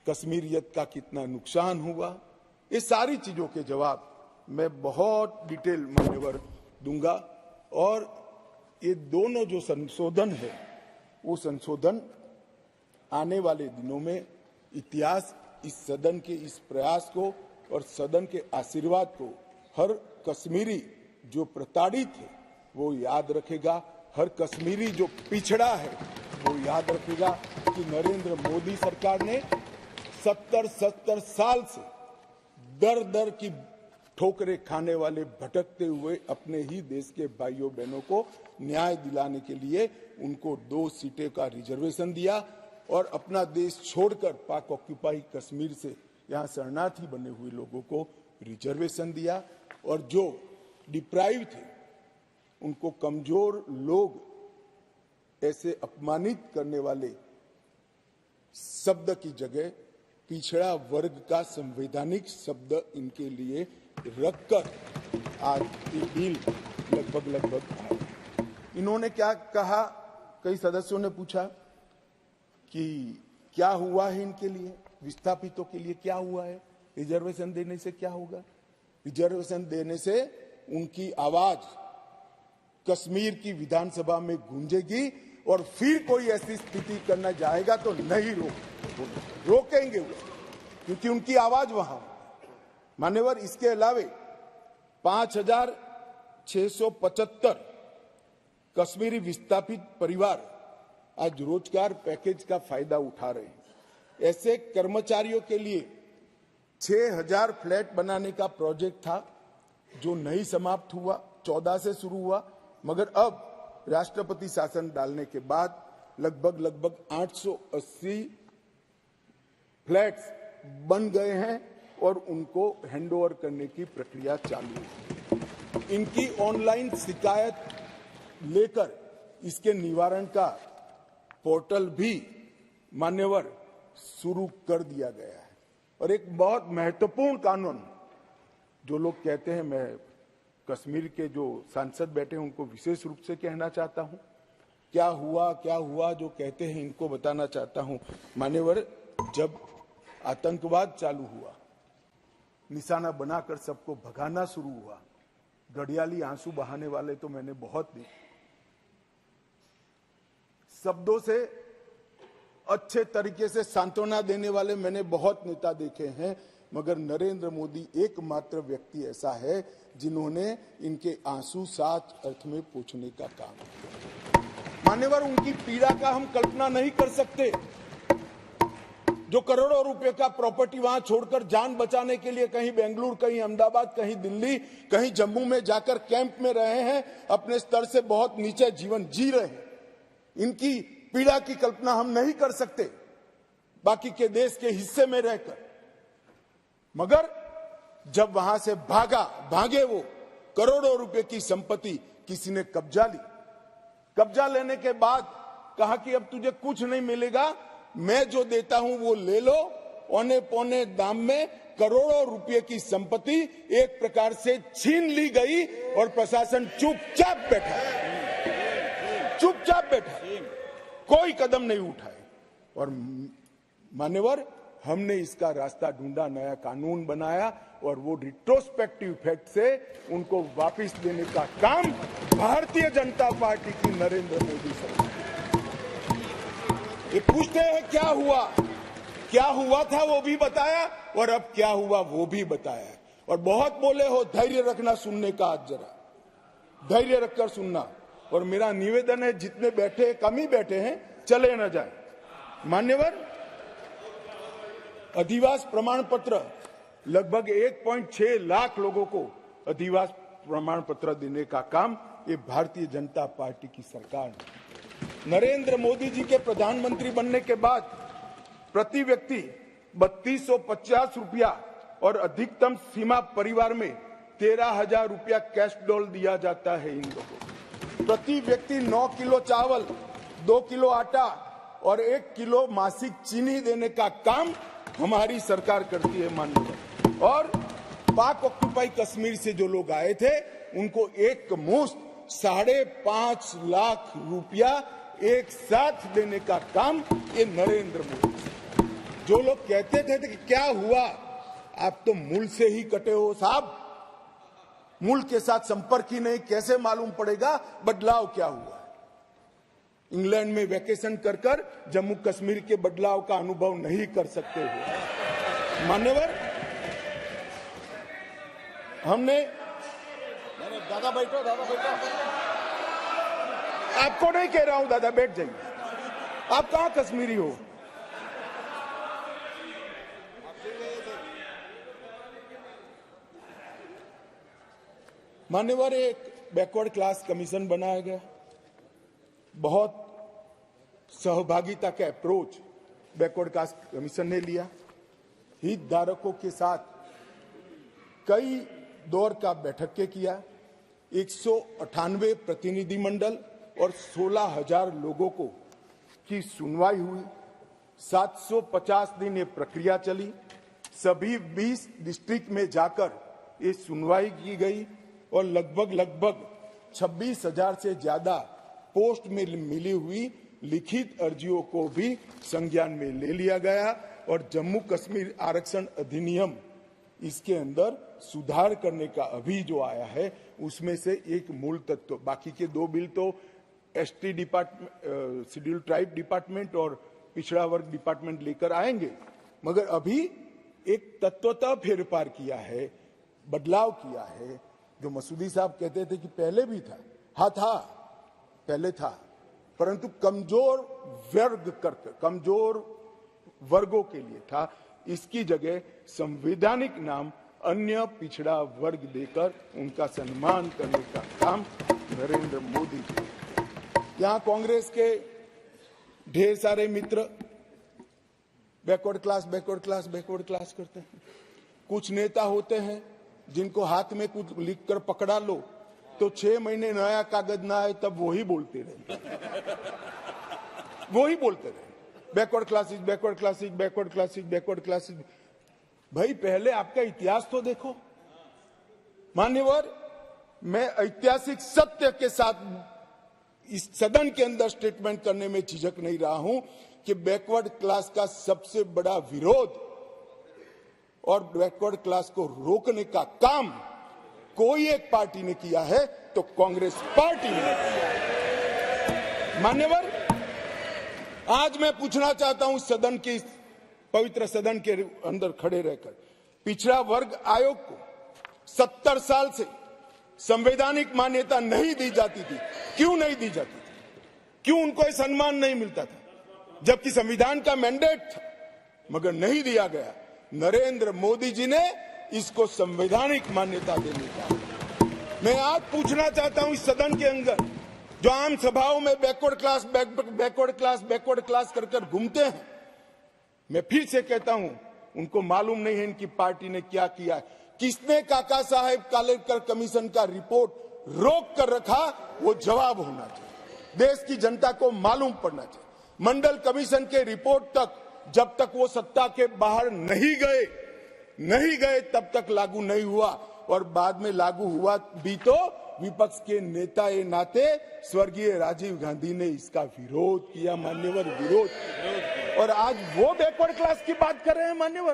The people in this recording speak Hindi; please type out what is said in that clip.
कश्मीरियत का कितना नुकसान हुआ, ये सारी चीजों के जवाब मैं बहुत डिटेल मान्यवर दूंगा। और ये दोनों जो संशोधन है वो संशोधन आने वाले दिनों में इतिहास इस सदन के इस प्रयास को और सदन के आशीर्वाद को हर कश्मीरी जो प्रताड़ित है वो याद रखेगा, हर कश्मीरी जो पिछड़ा है वो याद रखेगा कि नरेंद्र मोदी सरकार ने 70 साल से दर दर की ठोकरें खाने वाले भटकते हुए अपने ही देश के भाइयों बहनों को न्याय दिलाने के लिए उनको 2 सीटें का रिजर्वेशन दिया और अपना देश छोड़कर पाक ऑक्यूपाई कश्मीर से यहाँ शरणार्थी बने हुए लोगों को रिजर्वेशन दिया। और जो डिप्राइव थे उनको कमजोर लोग ऐसे अपमानित करने वाले शब्द की जगह पिछड़ा वर्ग का संवैधानिक शब्द इनके लिए रखकर आज ये बिल लगभग आए। इन्होंने क्या कहा, कई सदस्यों ने पूछा कि क्या हुआ है इनके लिए, विस्थापितों के लिए क्या हुआ है, रिजर्वेशन देने से क्या होगा। रिजर्वेशन देने से उनकी आवाज कश्मीर की विधानसभा में गूंजेगी और फिर कोई ऐसी स्थिति करना जाएगा तो नहीं रोकेंगे वो, क्योंकि उनकी आवाज वहां। मान्यवर, इसके अलावे 5675 कश्मीरी विस्थापित परिवार आज रोजगार पैकेज का फायदा उठा रहे हैं। ऐसे कर्मचारियों के लिए 6000 फ्लैट बनाने का प्रोजेक्ट था जो नहीं समाप्त हुआ, 14 से शुरू हुआ, मगर अब राष्ट्रपति शासन डालने के बाद लगभग 880 फ्लैट्स बन गए हैं और उनको हैंडओवर करने की प्रक्रिया चालू है। इनकी ऑनलाइन शिकायत लेकर इसके निवारण का पोर्टल भी मान्यवर शुरू कर दिया गया है। और एक बहुत महत्वपूर्ण कानून, जो लोग कहते हैं, मैं कश्मीर के जो सांसद बैठे हैं उनको विशेष रूप से कहना चाहता हूं, क्या हुआ जो कहते हैं इनको बताना चाहता हूं। मान्यवर, जब आतंकवाद चालू हुआ, निशाना बनाकर सबको भगाना शुरू हुआ, घड़ियाली आंसू बहाने वाले तो मैंने बहुत देखे, शब्दों से अच्छे तरीके से सांत्वना देने वाले मैंने बहुत नेता देखे हैं, मगर नरेंद्र मोदी एकमात्र व्यक्ति ऐसा है जिन्होंने इनके आंसू साच अर्थ में पोंछने का काम किया। मान्यवर, उनकी पीड़ा का हम कल्पना नहीं कर सकते, जो करोड़ों रुपए का प्रॉपर्टी वहां छोड़कर जान बचाने के लिए कहीं बेंगलुरु, कहीं अहमदाबाद, कहीं दिल्ली, कहीं जम्मू में जाकर कैंप में रहे हैं, अपने स्तर से बहुत नीचे जीवन जी रहे हैं। इनकी पीड़ा की कल्पना हम नहीं कर सकते बाकी के देश के हिस्से में रहकर, मगर जब वहां से भागे वो, करोड़ों रुपए की संपत्ति किसी ने कब्जा ली। कब्जा लेने के बाद कहा कि अब तुझे कुछ नहीं मिलेगा, मैं जो देता हूं वो ले लो। औने पौने दाम में करोड़ों रुपए की संपत्ति एक प्रकार से छीन ली गई और प्रशासन चुपचाप बैठा, कोई कदम नहीं उठाए। और मान्यवर, हमने इसका रास्ता ढूंढा, नया कानून बनाया और वो रिट्रोस्पेक्टिव इफेक्ट से उनको वापस देने का काम भारतीय जनता पार्टी की नरेंद्र मोदी सरकार। ये पूछते हैं क्या हुआ था वो भी बताया और अब क्या हुआ वो भी बताया। और बहुत बोले हो, धैर्य रखना सुनने का, आज जरा धैर्य रखकर सुनना। और मेरा निवेदन है, जितने बैठे कम ही बैठे हैं, चले न जाए। मान्यवर, अधिवास प्रमाण पत्र लगभग 1.6 लाख लोगों को अधिवास प्रमाण पत्र देने का काम ये भारतीय जनता पार्टी की सरकार ने। नरेंद्र मोदी जी के प्रधानमंत्री बनने के बाद प्रति व्यक्ति 3250 रुपया और अधिकतम सीमा परिवार में 13,000 रुपया कैश डॉल दिया जाता है इन लोगों को। प्रति व्यक्ति 9 किलो चावल, 2 किलो आटा और 1 किलो मासिक चीनी देने का काम हमारी सरकार करती है माननीय। और पाक ऑक्यूपाई कश्मीर से जो लोग आए थे उनको एक मुश्त 5.5 लाख रुपया एक साथ देने का काम ये नरेंद्र मोदी। जो लोग कहते थे कि क्या हुआ, आप तो मूल से ही कटे हो साहब। मूल के साथ संपर्क ही नहीं, कैसे मालूम पड़ेगा बदलाव क्या हुआ। इंग्लैंड में वैकेशन कर कर जम्मू कश्मीर के बदलाव का अनुभव नहीं कर सकते हो मान्यवर। हमने दादा बैठो, आपको नहीं कह रहा हूं दादा बैठ जाइए, आप कहां कश्मीरी हो। मान्यवर, एक बैकवर्ड क्लास कमीशन बनाया गया, बहुत सहभागिता का अप्रोच बैकवर्ड क्लास कमीशन ने लिया। हितधारकों के साथ कई दौर का बैठक के किया, 198 प्रतिनिधिमंडल और 16,000 लोगों को की सुनवाई हुई। 750 दिन ये प्रक्रिया चली। सभी 20 डिस्ट्रिक्ट में जाकर ये सुनवाई की गई और लगभग 26,000 से ज्यादा पोस्ट में मिली हुई लिखित अर्जियों को भी संज्ञान में ले लिया गया। और जम्मू कश्मीर आरक्षण अधिनियम, इसके अंदर सुधार करने का अभी जो आया है उसमें से एक मूल तत्व, बाकी के 2 बिल तो ST department, schedule tribe department और पिछड़ा वर्ग डिपार्टमेंट लेकर आएंगे, मगर अभी एक तत्वतः फेरफार किया है, बदलाव किया है। जो मसूदी साहब कहते थे कि पहले भी था, हाँ था, पहले था, परंतु कमजोर वर्गों के लिए था। इसकी जगह संवैधानिक नाम अन्य पिछड़ा वर्ग देकर उनका सम्मान करने का काम नरेंद्र मोदी जी। यहां कांग्रेस के ढेर सारे मित्र बैकवर्ड क्लास करते हैं। कुछ नेता होते हैं जिनको हाथ में कुछ लिखकर पकड़ा लो तो 6 महीने नया कागज ना आए तब वही बोलते रहे बैकवर्ड क्लासेस। भाई पहले आपका इतिहास तो देखो। मान्यवर, मैं ऐतिहासिक सत्य के साथ इस सदन के अंदर स्टेटमेंट करने में झिझक नहीं रहा हूं कि बैकवर्ड क्लास का सबसे बड़ा विरोध और बैकवर्ड क्लास को रोकने का काम कोई एक पार्टी ने किया है तो कांग्रेस पार्टी ने किया है। मान्यवर, आज मैं पूछना चाहता हूं सदन के, पवित्र सदन के अंदर खड़े रहकर, पिछड़ा वर्ग आयोग को 70 साल से संवैधानिक मान्यता नहीं दी जाती थी। क्यों नहीं दी जाती थी? क्यों उनको सम्मान नहीं मिलता था, जबकि संविधान का मैंडेट था, मगर नहीं दिया गया। नरेंद्र मोदी जी ने इसको संवैधानिक मान्यता देने का। मैं आज पूछना चाहता हूं इस सदन के अंदर जो आम सभाओं में बैकवर्ड क्लास कर घूमते हैं, मैं फिर से कहता हूं, उनको मालूम नहीं है इनकी पार्टी ने क्या किया। किसने काका साहेब कालेकर कमीशन का रिपोर्ट रोक कर रखा, वो जवाब होना चाहिए। देश की जनता को मालूम पड़ना चाहिए। मंडल कमीशन के रिपोर्ट तक जब तक वो सत्ता के बाहर नहीं गए तब तक लागू नहीं हुआ, और बाद में लागू हुआ भी तो विपक्ष के नेता ए नाते स्वर्गीय राजीव गांधी ने इसका विरोध किया। मान्यवर, विरोध। और आज वो बैकवर्ड क्लास की बात कर रहे हैं मान्यवर।